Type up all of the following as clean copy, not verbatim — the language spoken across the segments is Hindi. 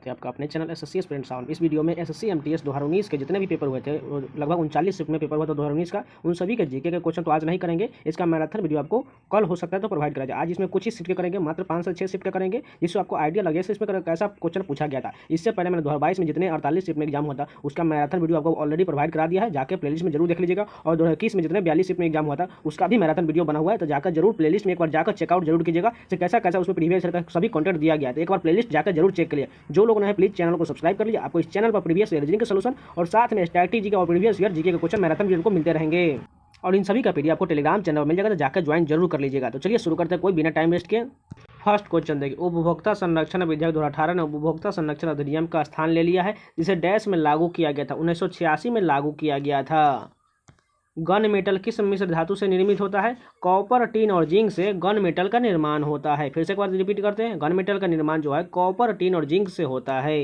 है आपका अपने चैनल एसएससी एस्पिरेंट साउंड। इस वीडियो में एसएससी एमटीएस 2019 के जितने भी पेपर हुए थे, लगभग 39 शिफ्ट में पेपर हुआ था 2019 का, उन सभी के जीके के क्वेश्चन तो आज नहीं करेंगे। इसका मैराथन वीडियो आपको कल हो सकता है तो प्रोवाइड करा जाए। आज इसमें कुछ ही शिफ्ट के करेंगे, मात्र 5 से 6 शिफ्ट के करेंगे, जिससे आपको आइडिया लगे इसमें कैसा क्वेश्चन पूछा गया था। इससे पहले मैंने 2022 में जितने 48 शिफ्ट में एग्जाम हुआ था उसका मैराथन वीडियो आपको ऑलरेडी प्रोवाइड करा दिया है, जाकर प्लेलिस्ट में जरूर देख लीजिएगा। और 2021 में जितने 42 शिफ्ट में एग्जाम हुआ था उसका भी मैराथन वीडियो बना हुआ है, तो जाकर जरूर प्लेलिस्ट में एक बार जाकर चेकआउट जरूर कीजिएगा कैसा कैसा उसमें प्रीवियस का सभी कंटेंट दिया गया है। तो एक बार प्लेलिस्ट जाकर जरूर चेक करिए। जो लोग नहीं प्लीज चैनल को सब्सक्राइब कर लीजिए। आपको इस चैनल पर प्रीवियस ईयर रीजनिंग के सॉल्यूशन और साथ में स्ट्रैटेजी के और प्रीवियस ईयर जीके के क्वेश्चन मैराथन वीडियो को मिलते रहेंगे। और इन सभी का पीडीएफ आपको टेलीग्राम चैनल में मिल जाएगा, तो जाकर ज्वाइन जरूर कर लीजिएगा। तो चलिए शुरू करते हैं कोई बिना टाइम वेस्ट किए। फर्स्ट क्वेश्चन देखिए, उपभोक्ता संरक्षण विधेयक 2018 ने उपभोक्ता संरक्षण अधिनियम का स्थान ले लिया है, जिसे डैश में लागू किया गया था। 1986 में लागू किया गया था। गन मेटल किस मिश्र धातु से निर्मित होता है? कॉपर, टीन और जिंक से गन मेटल का निर्माण होता है। फिर से एक बार रिपीट करते हैं, गन मेटल का निर्माण जो है कॉपर, टीन और जिंक से होता है।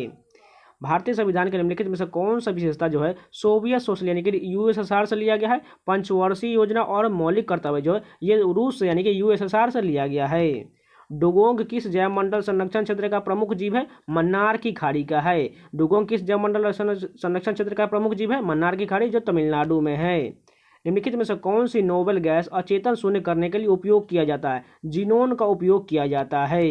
भारतीय संविधान के निम्नलिखित में से कौन सा विशेषता जो है सोवियत सोशल यानी कि यूएसएसआर से लिया गया है? पंचवर्षीय योजना और मौलिक कर्तव्य जो है ये रूस से यानी कि यूएसएसआर से लिया गया है। डुगोंग किस जैवमंडल संरक्षण क्षेत्र का प्रमुख जीव है? मन्नार की खाड़ी का है। डुगोंग किस जैवमंडल संरक्षण क्षेत्र का प्रमुख जीव है? मन्नार की खाड़ी जो तमिलनाडु में है। निम्नलिखित में से कौन सी नोबेल गैस अचेतन शून्य करने के लिए उपयोग किया जाता है? जिनोन का उपयोग किया जाता है।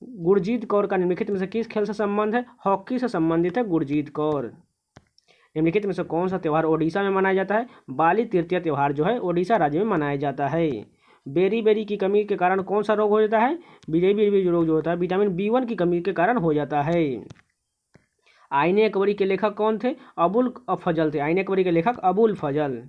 गुरजीत कौर का निम्नलिखित में से किस खेल से संबंध है? हॉकी से संबंधित है गुरजीत कौर। निम्नलिखित में से कौन सा त्यौहार ओडिशा में मनाया जाता है? बाली तृतीया त्यौहार जो है ओडिशा राज्य में मनाया जाता है। बेरी बेरी की कमी के कारण कौन सा रोग हो जाता है? बेरी रोग जो होता है विटामिन B1 की कमी के कारण हो जाता है। आईने अकबरी के लेखक कौन थे? अबुल फजल थे। आईने अकबरी के लेखक अबुल फजल।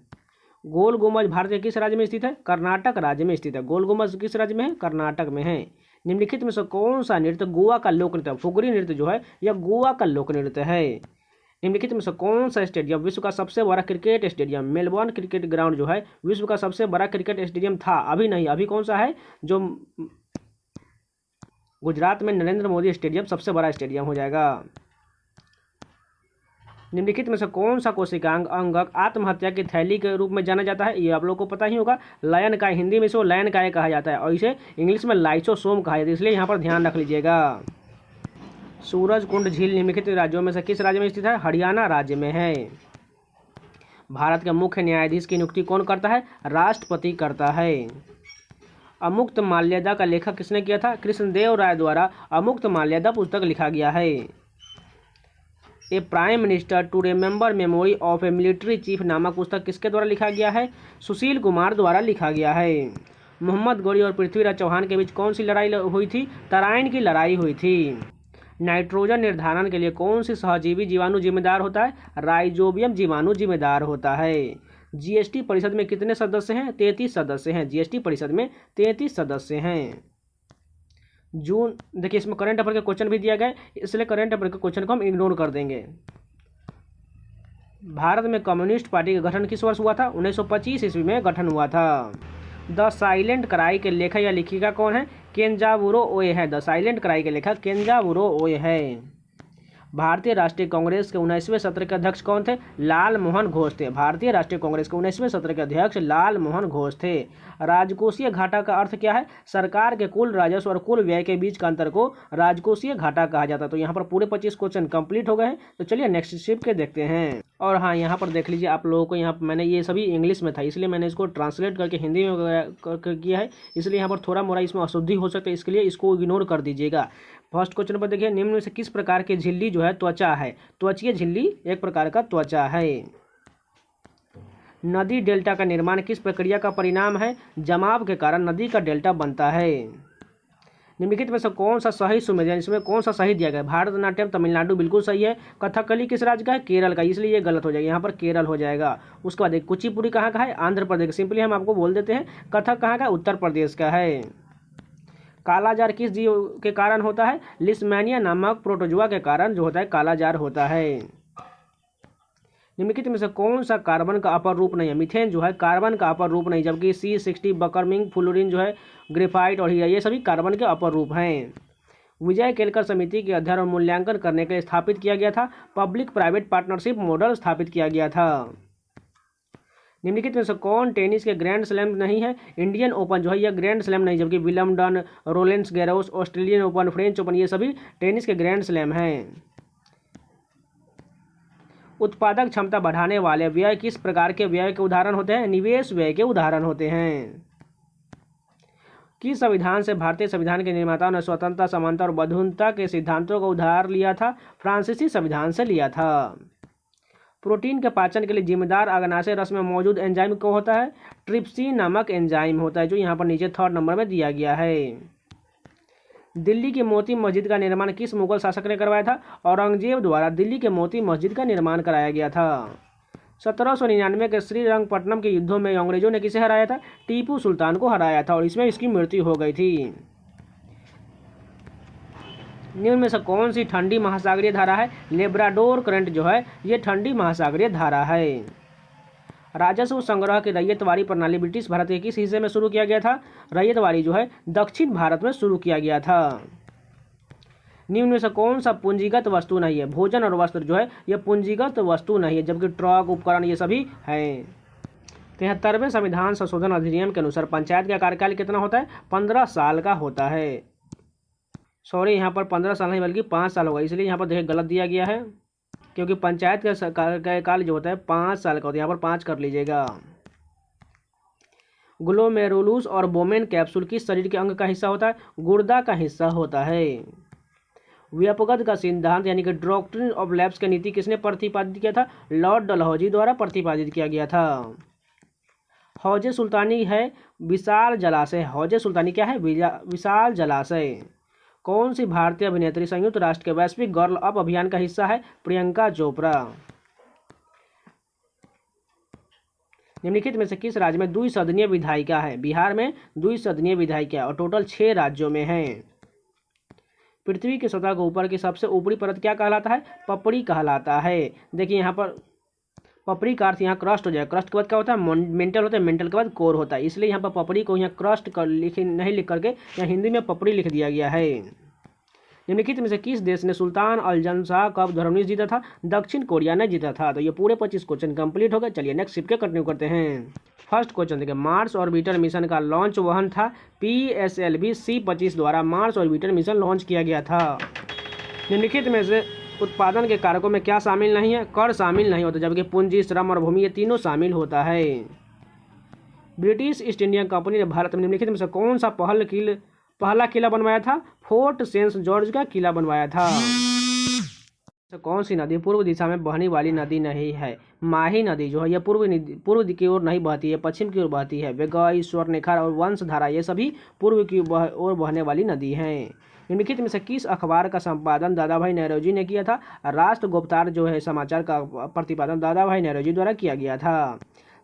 गोल गुम्बज भारत के किस राज्य में स्थित है? कर्नाटक राज्य में स्थित है। गोल गुम्बज किस राज्य में है? कर्नाटक में है। निम्नलिखित में से कौन सा नृत्य गोवा का लोक नृत्य? फुगरी नृत्य जो है यह गोवा का लोक नृत्य है। निम्नलिखित में से कौन सा स्टेडियम विश्व का सबसे बड़ा cricket stadium? Melbourne cricket ground जो है विश्व का सबसे बड़ा क्रिकेट स्टेडियम था, अभी नहीं, अभी कौन सा है? जो गुजरात में नरेंद्र मोदी स्टेडियम सबसे बड़ा स्टेडियम हो जाएगा। निम्नलिखित में से कौन सा कोशिकांग अंगक आत्महत्या की थैली के रूप में जाना जाता है? ये आप लोगों को पता ही होगा। लयन काय, हिंदी में इसको लयन काय कहा जाता है और इसे इंग्लिश में लाइसोसोम कहा जाता है, इसलिए यहाँ पर ध्यान रख लीजिएगा। सूरज कुंड झील निम्नलिखित राज्यों में से किस राज्य में स्थित है? हरियाणा राज्य में है। भारत के मुख्य न्यायाधीश की नियुक्ति कौन करता है? राष्ट्रपति करता है। अमुक्त माल्यदा का लेखक किसने किया था? कृष्णदेव राय द्वारा अमुक्त माल्यदा पुस्तक लिखा गया है। A prime minister to remember memory of a military chief नामक पुस्तक किसके द्वारा लिखा गया है? सुशील कुमार द्वारा लिखा गया है। मोहम्मद गौरी और पृथ्वीराज चौहान के बीच कौन सी लड़ाई हुई थी? तराइन की लड़ाई हुई थी। नाइट्रोजन निर्धारण के लिए कौन सी सहजीवी जीवाणु जिम्मेदार होता है? राइजोबियम जीवाणु जिम्मेदार होता है। जीएसटी परिषद में कितने सदस्य हैं? 33 सदस्य हैं। जीएसटी परिषद में 33 सदस्य हैं। जून देखिए, इसमें करंट अफेयर के क्वेश्चन भी दिया गया है, इसलिए करंट अफेयर के क्वेश्चन को हम इग्नोर कर देंगे। भारत में कम्युनिस्ट पार्टी का गठन किस वर्ष हुआ था? 1925 ईस्वी में गठन हुआ था। द साइलेंट क्राई के लेखक या लेखिका कौन है? केंजाबुरो ओए है। द साइलेंट क्राई के लेखक केंजाबुरो ओए है। भारतीय राष्ट्रीय कांग्रेस के 19वें सत्र के अध्यक्ष कौन थे? लाल मोहन घोष थे। भारतीय राष्ट्रीय कांग्रेस के 19वें सत्र के अध्यक्ष लाल मोहन घोष थे। राजकोषीय घाटा का अर्थ क्या है? सरकार के कुल राजस्व और कुल व्यय के बीच का अंतर को राजकोषीय घाटा कहा जाता है। तो यहाँ पर पूरे 25 क्वेश्चन कंप्लीट हो गए हैं। तो चलिए नेक्स्ट शिफ्ट के देखते हैं। और हाँ, यहाँ पर देख लीजिए आप लोगों को, यहाँ पर मैंने ये सभी इंग्लिश में था, इसलिए मैंने इसको ट्रांसलेट करके हिंदी में किया है, इसलिए यहाँ पर थोड़ा मोड़ा इसमें अशुद्धि हो सकता है, इसके लिए इसको इग्नोर कर दीजिएगा। फर्स्ट क्वेश्चन पर देखिए, निम्न में से किस प्रकार की झिल्ली जो है त्वचा है? त्वचीय झिल्ली एक प्रकार का त्वचा है। नदी डेल्टा का निर्माण किस प्रक्रिया का परिणाम है? जमाव के कारण नदी का डेल्टा बनता है। निम्नलिखित में से कौन सा सही सुमेलियन, इसमें कौन सा सही दिया गया? भारतनाट्यम तमिलनाडु बिल्कुल सही है। कथकली किस राज्य का है? केरल का, इसलिए ये गलत हो जाएगा, यहाँ पर केरल हो जाएगा। उसके बाद कुचिपुड़ी कहाँ का है? आंध्र प्रदेश। सिंपली हम आपको बोल देते हैं कथक कहाँ का? उत्तर प्रदेश का है। कालाजार किस जीव के कारण होता है? लिस्मेनिया नामक प्रोटोजुआ के कारण जो होता है कालाजार होता है। निम्नलिखित में से कौन सा कार्बन का अपर रूप नहीं है? मीथेन जो है कार्बन का अपर रूप नहीं, जबकि C60 बकरमिंग फ्लोरीन जो है ग्रेफाइट और हीरा ये सभी कार्बन के अपर रूप हैं। विजय केलकर समिति के अध्ययन और मूल्यांकन करने के लिए स्थापित किया गया था? पब्लिक प्राइवेट पार्टनरशिप मॉडल स्थापित किया गया था। निम्नलिखित में से कौन टेनिस के ग्रैंड स्लैम नहीं है? इंडियन ओपन जो है यह ग्रैंड स्लैम नहीं, जबकि Wimbledon, Roland Garros, Australian Open, French Open ये सभी टेनिस के ग्रैंड स्लैम हैं। उत्पादक क्षमता बढ़ाने वाले व्यय किस प्रकार के व्यय के उदाहरण होते हैं? निवेश व्यय के उदाहरण होते हैं। किस संविधान से भारतीय संविधान के निर्माताओं ने स्वतंत्रता, समानता और बंधुता के सिद्धांतों को उधार लिया था? फ्रांसीसी संविधान से लिया था। प्रोटीन के पाचन के लिए जिम्मेदार अग्नाशय रस में मौजूद एंजाइम को होता है? ट्रिप्सिन नामक एंजाइम होता है, जो यहाँ पर नीचे 3rd नंबर में दिया गया है। दिल्ली की मोती मस्जिद का निर्माण किस मुगल शासक ने करवाया था? औरंगजेब द्वारा दिल्ली के मोती मस्जिद का निर्माण कराया गया था। 1799 के श्रीरंगपट्टनम के युद्धों में अंग्रेजों ने किसे हराया था? टीपू सुल्तान को हराया था और इसमें इसकी मृत्यु हो गई थी। निम्न में से कौन सी ठंडी महासागरीय धारा है? लेब्राडोर करंट जो है ये ठंडी महासागरीय धारा है। राजस्व संग्रह की रैयतवारी प्रणाली ब्रिटिश भारत के किस हिस्से में शुरू किया गया था? रैयतवारी जो है दक्षिण भारत में शुरू किया गया था। निम्न में से कौन सा पूंजीगत वस्तु नहीं है? भोजन और वस्त्र जो है यह पूंजीगत वस्तु नहीं है, जबकि ट्रक, उपकरण ये सभी हैं। 73वें संविधान संशोधन अधिनियम के अनुसार पंचायत का कार्यकाल कितना होता है? 15 साल का होता है। सॉरी, यहाँ पर 15 साल नहीं बल्कि 5 साल होगा, इसलिए यहाँ पर देखिए गलत दिया गया है, क्योंकि पंचायत का कार्यकाल जो होता है 5 साल का होता है। यहाँ पर 5 कर लीजिएगा। ग्लोमेरुलस और बोमेन कैप्सूल किस शरीर के अंग का हिस्सा होता है? गुर्दा का हिस्सा होता है। व्यापकता का सिद्धांत यानी कि डॉक्ट्रिन ऑफ लैप्स की नीति किसने प्रतिपादित किया था? लॉर्ड डलहौजी द्वारा प्रतिपादित किया गया था। हौजे सुल्तानी है विशाल जलाशय। हौजे सुल्तानी क्या है? विशाल जलाशय। कौन सी भारतीय अभिनेत्री संयुक्त राष्ट्र के वैश्विक गर्ल अप अभियान का हिस्सा है? प्रियंका चोपड़ा। निम्नलिखित में से किस राज्य में द्विसदनीय विधायिका है? बिहार में द्विसदनीय विधायिका और टोटल 6 राज्यों में है। पृथ्वी की सतह के ऊपर की सबसे ऊपरी परत क्या कहलाता है? पपड़ी कहलाता है। देखिए यहाँ पर पपड़ी का अर्थ यहाँ क्रस्ट हो जाए। क्रस्ट के बाद क्या होता है? मेंटल होता है, मेंटल के बाद कोर होता है, इसलिए यहाँ पर पपड़ी को यहाँ क्रस्ट कर नहीं लिख करके यहाँ हिंदी में पपड़ी लिख दिया गया है। निम्नलिखित में से किस देश ने सुल्तान अल-जन शाह कप 2019 जीता था? दक्षिण कोरिया ने जीता था। तो ये पूरे 25 क्वेश्चन कंप्लीट हो गए। चलिए नेक्स्ट शिफ्ट के कंटिन्यू करते हैं। फर्स्ट क्वेश्चन देखिए, मार्स ऑर्बिटर मिशन का लॉन्च वाहन था PSLV C-25 द्वारा मार्स ऑर्बिटर मिशन लॉन्च किया गया था। निम्नलिखित में से उत्पादन के कारकों में क्या शामिल नहीं है? कर शामिल नहीं होता, जबकि पूंजी, श्रम और भूमि ये तीनों शामिल होता है। ब्रिटिश ईस्ट इंडिया कंपनी ने भारत में निम्नलिखित में से कौन सा पहला किला बनवाया था? फोर्ट सेंट जॉर्ज का किला बनवाया था। कौन सी नदी पूर्व दिशा में बहने वाली नदी नहीं है? माही नदी जो है यह पूर्व की ओर नहीं बहती है, पश्चिम की ओर बहती है। वेगई, स्वर्णरेखा और वंशधारा ये सभी पूर्व की ओर बहने वाली नदी हैं। निम्नलिखित में से किस अखबार का संपादन दादाभाई नौरोजी ने किया था? राष्ट्र गुप्तार जो है समाचार का प्रतिपादन दादाभाई नौरोजी द्वारा किया गया था।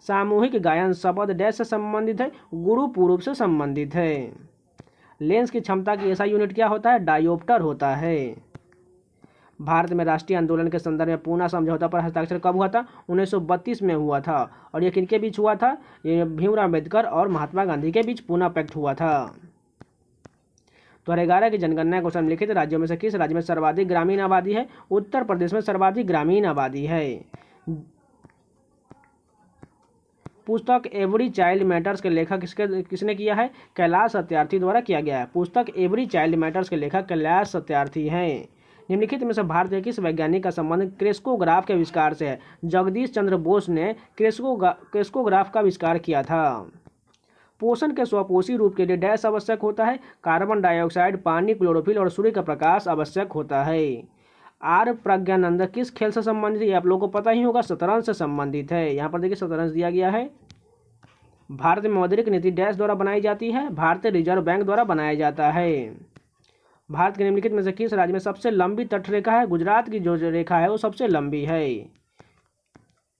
सामूहिक गायन शब्द डैश से संबंधित है? गुरु पूर्व से संबंधित है। लेंस की क्षमता की ऐसा यूनिट क्या होता है? डायोप्टर होता है। भारत में राष्ट्रीय आंदोलन के संदर्भ में पूना समझौता पर हस्ताक्षर कब हुआ था? 1932 में हुआ था। और ये किनके बीच हुआ था? ये भीमराव अम्बेडकर और महात्मा गांधी के बीच पूना पैक्ट हुआ था। 2011 की जनगणना को निम्नलिखित राज्यों में से किस राज्य में सर्वाधिक ग्रामीण आबादी है? उत्तर प्रदेश में सर्वाधिक ग्रामीण आबादी है। पुस्तक एवरी चाइल्ड मैटर्स के लेखक किसने किया है? कैलाश सत्यार्थी द्वारा किया गया है। पुस्तक एवरी चाइल्ड मैटर्स के लेखक कैलाश सत्यार्थी हैं। निम्नलिखित में से भारत के किस वैज्ञानिक का संबंध क्रेस्कोग्राफ के आविष्कार से है? जगदीश चंद्र बोस ने क्रेस्कोग्राफ का आविष्कार किया था। पोषण के स्वपोषी रूप के लिए डैश आवश्यक होता है? कार्बन डाइऑक्साइड, पानी, क्लोरोफिल और सूर्य का प्रकाश आवश्यक होता है। आर प्रज्ञानंद किस खेल से संबंधित है? ये आप लोगों को पता ही होगा, शतरंज से संबंधित है। यहाँ पर देखिए शतरंज दिया गया है। भारत में मौद्रिक नीति डैश द्वारा बनाई जाती है? भारतीय रिजर्व बैंक द्वारा बनाया जाता है। भारत के निम्नलिखित में से किस राज्य में सबसे लंबी तटरेखा है? गुजरात की जो रेखा है वो सबसे लंबी है।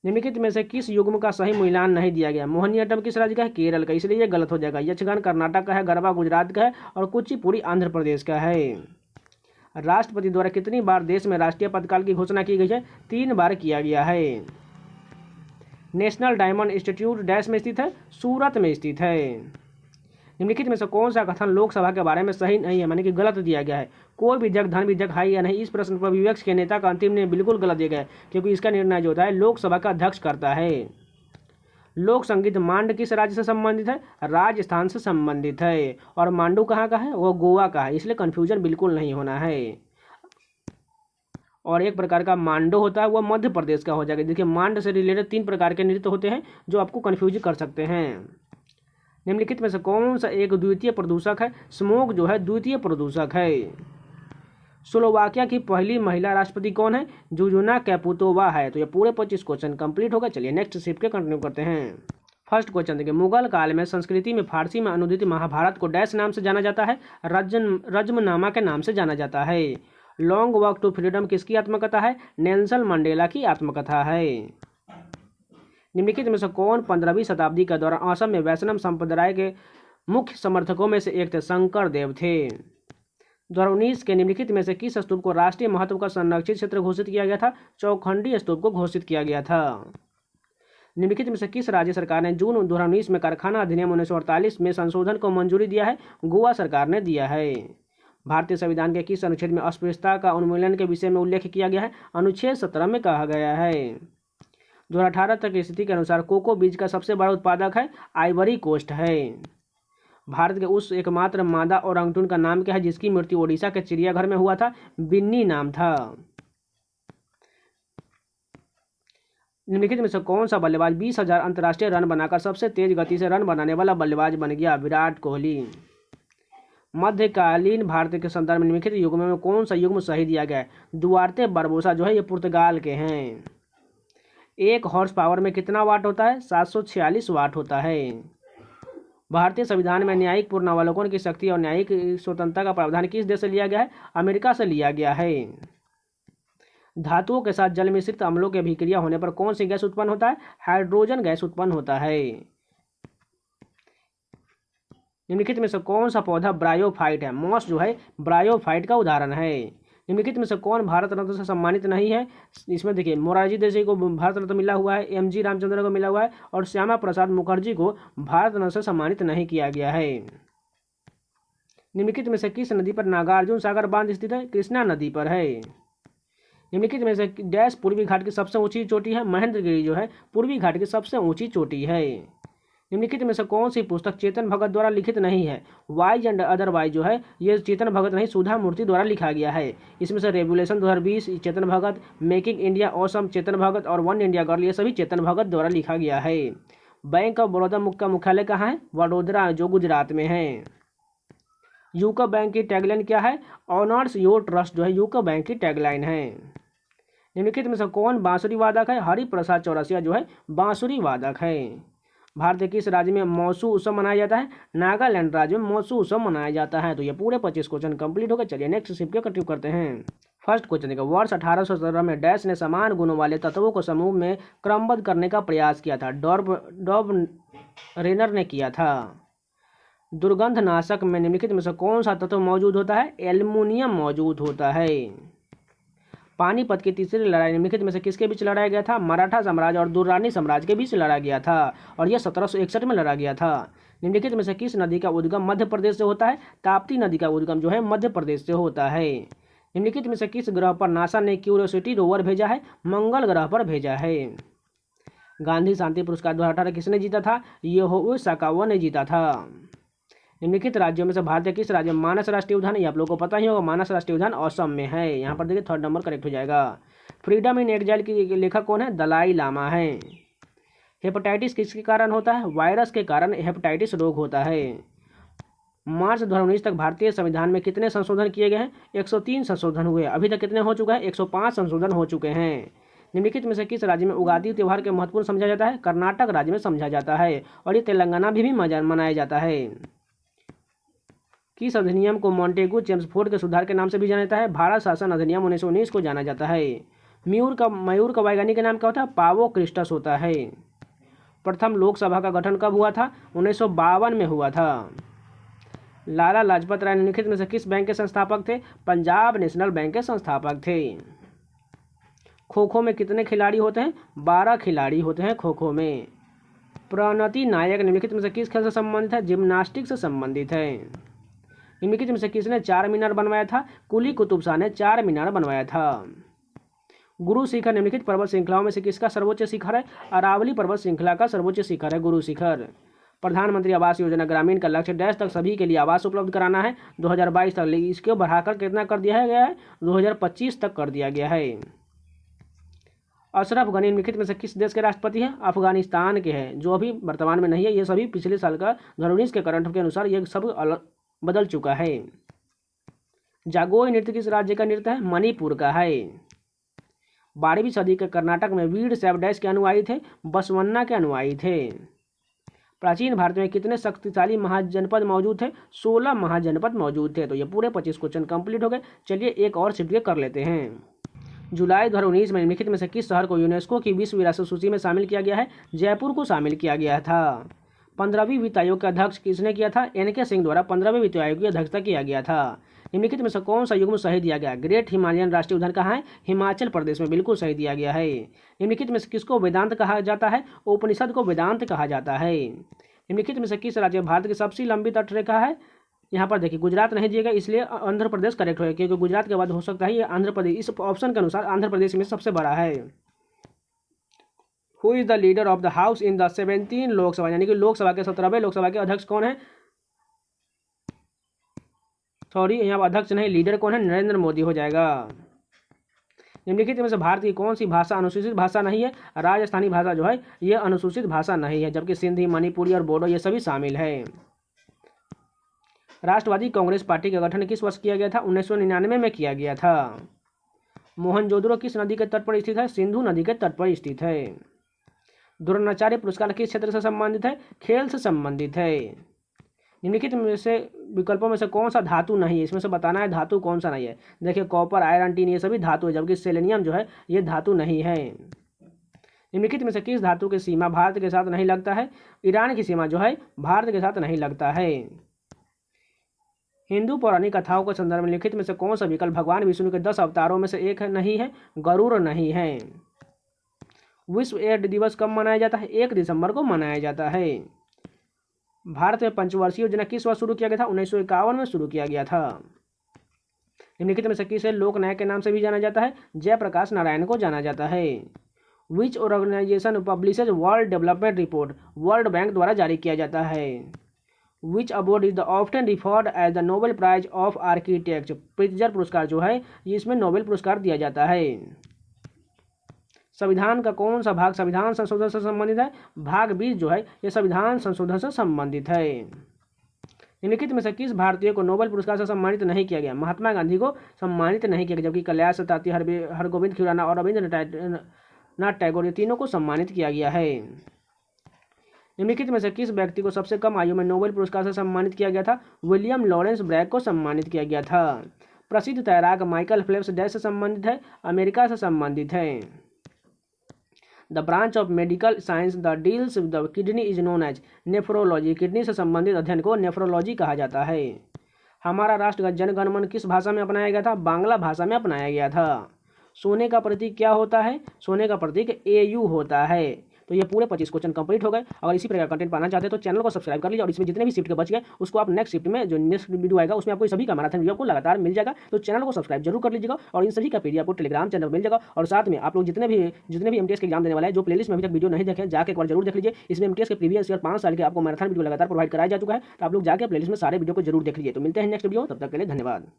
निम्नलिखित में से किस युग्म का सही मिलान नहीं दिया गया? मोहिनीअट्टम किस राज्य का है? केरल का, इसलिए ये गलत हो जाएगा। यक्षगान कर्नाटक का है, गरबा गुजरात का है और कुचिपुड़ी आंध्र प्रदेश का है। राष्ट्रपति द्वारा कितनी बार देश में राष्ट्रीय पदकाल की घोषणा की गई है? 3 बार किया गया है। नेशनल डायमंड इंस्टीट्यूट डैश में स्थित है? सूरत में स्थित है। निम्नलिखित में से कौन सा कथन लोकसभा के बारे में सही नहीं है, माने कि गलत दिया गया है? कोई विधेयक धन विधेयक है या नहीं? इस प्रश्न पर विपक्ष के नेता का अंतिम निर्णय बिल्कुल गलत दिया गया है, क्योंकि इसका निर्णय जो होता है लोकसभा का अध्यक्ष करता है। लोक संगीत मांड किस राज्य से संबंधित है? राजस्थान से संबंधित है। और मांडू कहाँ का है? वो गोवा का है, इसलिए कन्फ्यूजन बिल्कुल नहीं होना है। और एक प्रकार का मांडो होता है, वह मध्य प्रदेश का हो जाएगा। देखिए मांड से रिलेटेड 3 प्रकार के नृत्य होते हैं जो आपको कन्फ्यूज कर सकते हैं। निम्नलिखित में से कौन सा एक द्वितीय प्रदूषक है? स्मोक जो है द्वितीय प्रदूषक है। स्लोवाकिया की पहली महिला राष्ट्रपति कौन है? जुजुना कैपुतोवा है। तो ये पूरे 25 क्वेश्चन कंप्लीट होगा। चलिए नेक्स्ट शिफ्ट के कंटिन्यू करते हैं। फर्स्ट क्वेश्चन देखिए, मुगल काल में संस्कृति में फारसी में अनुदित महाभारत को डैश नाम से जाना जाता है? रज्मनामा के नाम से जाना जाता है। लॉन्ग वॉक टू फ्रीडम किसकी आत्मकथा है? नेल्सन मंडेला की आत्मकथा है। निम्नलिखित में से कौन 15वीं शताब्दी के दौरान असम में वैष्णव संप्रदाय के मुख्य समर्थकों में से एक थे? शंकर देव थे। 2019 के निम्नलिखित में से किस स्तूप को राष्ट्रीय महत्व का संरक्षित क्षेत्र घोषित किया गया था? चौखंडी स्तूप को घोषित किया गया था। निम्नलिखित में से किस राज्य सरकार ने जून 2019 में कारखाना अधिनियम 1948 में संशोधन को मंजूरी दिया है? गोवा सरकार ने दिया है। भारतीय संविधान के किस अनुच्छेद में अस्पृश्यता का उन्मूलन के विषय में उल्लेख किया गया है? अनुच्छेद 17 में कहा गया है। 2018 तक की स्थिति के अनुसार कोको बीज का सबसे बड़ा उत्पादक है? आइवरी कोस्ट है। भारत के उस एकमात्र मादा ओरंगटून का नाम क्या है जिसकी मृत्यु ओडिशा के चिड़ियाघर में हुआ था? बिन्नी नाम था। निम्नलिखित में से कौन सा बल्लेबाज 20,000 अंतर्राष्ट्रीय रन बनाकर सबसे तेज गति से रन बनाने वाला बल्लेबाज बन गया? विराट कोहली। मध्यकालीन भारत के संदर्भ में निम्नलिखित युग्म में कौन सा युग्म सही दिया गया है? दुआर्ते बरबोसा जो है ये पुर्तगाल के हैं। 1 हॉर्स पावर में कितना वाट होता है? 746 वाट होता है। भारतीय संविधान में न्यायिक पुनरावलोकन की शक्ति और न्यायिक स्वतंत्रता का प्रावधान किस देश से लिया गया है? अमेरिका से लिया गया है। धातुओं के साथ जल मिश्रित अम्लों के अभिक्रिया होने पर कौन सी गैस उत्पन्न होता है? हाइड्रोजन गैस उत्पन्न होता है। निम्नलिखित में से कौन सा पौधा ब्रायोफाइट है? मॉस जो है ब्रायोफाइट का उदाहरण है। निम्नलिखित में से कौन भारत रत्न से सम्मानित नहीं है? इसमें देखिए मोरारजी देसाई को भारत रत्न मिला हुआ है, एमजी रामचंद्रन को मिला हुआ है और श्यामा प्रसाद मुखर्जी को भारत रत्न से सम्मानित नहीं किया गया है। निम्नलिखित में से किस नदी पर नागार्जुन सागर बांध स्थित है? कृष्णा नदी पर है। निम्नलिखित में से डैश पूर्वी घाट की सबसे ऊंची चोटी है? महेंद्रगिरी जो है पूर्वी घाट की सबसे ऊंची चोटी है। निम्नलिखित में से कौन सी पुस्तक चेतन भगत द्वारा लिखित नहीं है? वाइज एंड अदरवाइज जो है ये चेतन भगत नहीं सुधा मूर्ति द्वारा लिखा गया है। इसमें से revolution 2020 Chetan Bhagat, making India awesome Chetan Bhagat और वन इंडिया गर्ल ये सभी चेतन भगत द्वारा लिखा गया है। बैंक ऑफ बड़ौदा का मुख्यालय कहाँ है? वडोदरा जो गुजरात में है। यूको बैंक की टैगलाइन क्या है? ऑनर्स योर ट्रस्ट जो है यूको बैंक की टैगलाइन है। निम्नलिखित में से कौन बांसुरी वादक है? हरिप्रसाद चौरसिया जो है बांसुरी वादक है। भारत के किस राज्य में मौसू उत्सव मनाया जाता है? नागालैंड राज्य में मौसू उत्सव मनाया जाता है। तो ये पूरे 25 क्वेश्चन कंप्लीट हो गए। चलिए नेक्स्ट शिफ्ट के कंटिन्यू करते हैं। फर्स्ट क्वेश्चन देखिए, वर्ष 1817 में डैश ने समान गुणों वाले तत्वों को समूह में क्रमबद्ध करने का प्रयास किया था? डॉब रेनर ने किया था। दुर्गंधनाशक में निम्नलिखित में से कौन सा तत्व मौजूद होता है? एल्युमिनियम मौजूद होता है। पानीपत की तीसरी लड़ाई निम्नलिखित में से किसके बीच लड़ाया गया था? मराठा साम्राज्य और दुर्रानी साम्राज्य के बीच लड़ा गया था और यह 1761 में लड़ा गया था। निम्नलिखित में से किस नदी का उद्गम मध्य प्रदेश से होता है? ताप्ती नदी का उद्गम जो है मध्य प्रदेश से होता है। निम्नलिखित में से किस ग्रह पर नासा ने क्यूरियोसिटी रोवर भेजा है? मंगल ग्रह पर भेजा है। गांधी शांति पुरस्कार 2018 किसने जीता था? योहो साकावा ने जीता था। निम्नलिखित राज्यों में से भारत के किस राज्य में मानस राष्ट्रीय उद्यान है? ये आप लोगों को पता ही होगा, मानस राष्ट्रीय उद्यान असम में है। यहाँ पर देखिए 3rd नंबर करेक्ट हो जाएगा। फ्रीडम इन एग्जाइल की लेखक कौन है? दलाई लामा है। हेपेटाइटिस किसके कारण होता है? वायरस के कारण हेपेटाइटिस रोग होता है। मार्च 2019 तक भारतीय संविधान में कितने संशोधन किए गए हैं? 103 संशोधन हुए। अभी तक कितने हो चुके हैं? 105 संशोधन हो चुके हैं। निम्नलिखित में से किस राज्य में उगादी त्यौहार के महत्वपूर्ण समझा जाता है? कर्नाटक राज्य में समझा जाता है और ये तेलंगाना भी मनाया जाता है। किस अधिनियम को मॉन्टेगू चेम्सफोर्ड के सुधार के नाम से भी जाना जाता है? भारत शासन अधिनियम 1919 को जाना जाता है। मयूर का वैज्ञानिक नाम क्या होता है? पावो क्रिस्टस होता है। प्रथम लोकसभा का गठन कब हुआ था? 1952 में हुआ था। लाला लाजपत राय निम्नलिखित में से किस बैंक के संस्थापक थे? पंजाब नेशनल बैंक के संस्थापक थे। खो खो में कितने खिलाड़ी होते हैं? 12 खिलाड़ी होते हैं खो खो में। प्रणति नायक निम्नलिखित में से किस खेल से संबंधित है? जिम्नास्टिक से संबंधित है। निम्नलिखित में से किसने 4 मीनार बनवाया था? कुली कुतुब शाह ने 4 मीनार बनवाया था। गुरु शिखर निम्नलिखित पर्वत श्रृंखलाओं में से किसका सर्वोच्च शिखर है? अरावली पर्वत श्रृंखला का सर्वोच्च शिखर है गुरु शिखर। प्रधानमंत्री आवास योजना ग्रामीण का लक्ष्य डैश तक सभी के लिए आवास उपलब्ध कराना है 2022 तक, इसको बढ़ाकर कितना कर दिया गया है? 2025 तक कर दिया गया है। अशरफ गनी निम्नलिखित में से किस देश के राष्ट्रपति हैं? अफगानिस्तान के हैं, जो अभी वर्तमान में नहीं है। ये सभी पिछले साल का 2019 के करंट के अनुसार ये सब बदल चुका है। जागोई नृत्य किस राज्य का नृत्य है? मणिपुर का है। 12वीं सदी के कर्नाटक में वीर शैव डैश के अनुयायी थे? बसवन्ना के अनुयायी थे। प्राचीन भारत में कितने शक्तिशाली महाजनपद मौजूद थे? 16 महाजनपद मौजूद थे। तो ये पूरे 25 क्वेश्चन कंप्लीट हो गए। चलिए एक और शिफ्ट कर लेते हैं। जुलाई 2019 में निम्नलिखित में से किस शहर को यूनेस्को की विश्व विरासत सूची में शामिल किया गया है? जयपुर को शामिल किया गया था। 15वीं वित्त आयोग का अध्यक्ष किसने किया था? एन.के. सिंह द्वारा 15वें वित्त आयोग की अध्यक्षता किया गया था। निम्नलिखित में से कौन सा युग्म सही दिया गया? ग्रेट हिमालयन राष्ट्रीय उद्यान कहाँ है? हिमाचल प्रदेश में, बिल्कुल सही दिया गया है। निम्नलिखित में से किसको वेदांत कहा जाता है? उपनिषद को वेदांत कहा जाता है। निम्नलिखित में से किस राज्य में भारत की सबसे लंबी तटरेखा है? यहाँ पर देखिए गुजरात नहीं दिएगा, इसलिए आंध्र प्रदेश करेक्ट होगा, क्योंकि गुजरात के बाद हो सकता है ये आंध्र प्रदेश। इस ऑप्शन के अनुसार आंध्र प्रदेश में सबसे बड़ा है। Who is the leader of the house in the 17 Lok Sabha, यानी कि लोकसभा के 17वें लोकसभा के अध्यक्ष कौन है? सॉरी, यहाँ पर अध्यक्ष नहीं, लीडर कौन है? नरेंद्र मोदी हो जाएगा। निम्नलिखित में से भारत की कौन सी भाषा अनुसूचित भाषा नहीं है? राजस्थानी भाषा जो है ये अनुसूचित भाषा नहीं है, जबकि सिंधी, मणिपुरी और बोडो ये सभी शामिल है। राष्ट्रवादी कांग्रेस पार्टी का गठन किस वर्ष किया गया था? 1999 में किया गया था। मोहनजोदड़ो किस नदी के तट पर स्थित है? सिंधु नदी के तट पर स्थित है। द्रोणाचार्य पुरस्कार किस क्षेत्र से संबंधित है? खेल से संबंधित है। निम्नलिखित में से विकल्पों में से कौन सा धातु नहीं है? इसमें से बताना है धातु कौन सा नहीं है। देखिए कॉपर, आयरन, टीन ये सभी धातु है, जबकि सेलेनियम जो है ये धातु नहीं है। निम्नलिखित में से किस धातु की सीमा भारत के साथ नहीं लगता है? ईरान की सीमा जो है भारत के साथ नहीं लगता है। हिंदू पौराणिक कथाओं के संदर्भ में लिखित में से कौन सा विकल्प भगवान विष्णु के 10 अवतारों में से एक नहीं है? गरुड़ नहीं है। विश्व एड्स दिवस कब मनाया जाता है? 1 दिसंबर को मनाया जाता है। भारत में पंचवर्षीय योजना किस वर्ष शुरू किया गया था? 1951 में शुरू किया गया था। निम्नलिखित में से किसे लोक नायक के नाम से भी जाना जाता है? जयप्रकाश नारायण को जाना जाता है। Which organization publishes World Development Report? World Bank द्वारा जारी किया जाता है। Which award is the often referred as the Nobel prize of architect? Pritzker पुरस्कार जो है ये इसमें नोबेल पुरस्कार दिया जाता है। संविधान का कौन सा भाग संविधान संशोधन से संबंधित है? भाग 20 जो है ये संविधान संशोधन से संबंधित है। निम्नलिखित में से किस भारतीय को नोबेल पुरस्कार से सम्मानित नहीं किया गया? महात्मा गांधी को सम्मानित नहीं किया गया, जबकि कैलाश सत्यार्थी, हरगोविंद खुराना और रविंद्रनाथ टैगोर ये तीनों को सम्मानित किया गया है। निम्नलिखित में से किस व्यक्ति को सबसे कम आयु में नोबेल पुरस्कार से सम्मानित किया गया था? विलियम लॉरेंस ब्रैग को सम्मानित किया गया था। प्रसिद्ध तैराक माइकल फेल्प्स डैश से संबंधित है? अमेरिका से संबंधित है। The branch of medical science the deals with the kidney is known as? Nephrology. Kidney से संबंधित अध्ययन को नेफ्रोलॉजी कहा जाता है। हमारा राष्ट्रगत जन गण मन किस भाषा में अपनाया गया था? बांग्ला भाषा में अपनाया गया था। सोने का प्रतीक क्या होता है? सोने का प्रतीक AU होता है। तो ये पूरे 25 क्वेश्चन कंप्लीट हो गए। अगर इसी प्रकार कंटेंट पाना चाहते हैं तो चैनल को सब्सक्राइब कर लीजिए, और इसमें जितने भी शिफ्ट के बच गए उसको आप नेक्स्ट शिफ्ट में जो नेक्स्ट वीडियो आएगा उसमें आपको सभी का मैराथन वीडियो आपको लगातार मिल जाएगा। तो चैनल को सब्सक्राइब जरूर कर लीजिएगा, और इन सभी का PDF आपको टेलीग्राम चैनल मिल जाएगा। और साथ में आप लोग जितने भी MTS के एग्जाम देने वाले हैं, जो प्लेलिस्ट में अभी तक वीडियो नहीं देखे जाके एक बार जरूर देख लीजिए। इसमें MTS के प्रीवियस ईयर 5 साल के आपको मैराथन वीडियो लगातार प्रोवाइड कराया जा चुका है। तो आप लोग जाकर प्लेलिस्ट में सारे वीडियो को जरूर देख लीजिए। तो मिलते हैं नेक्स्ट वीडियो, तब तक के लिए धन्यवाद।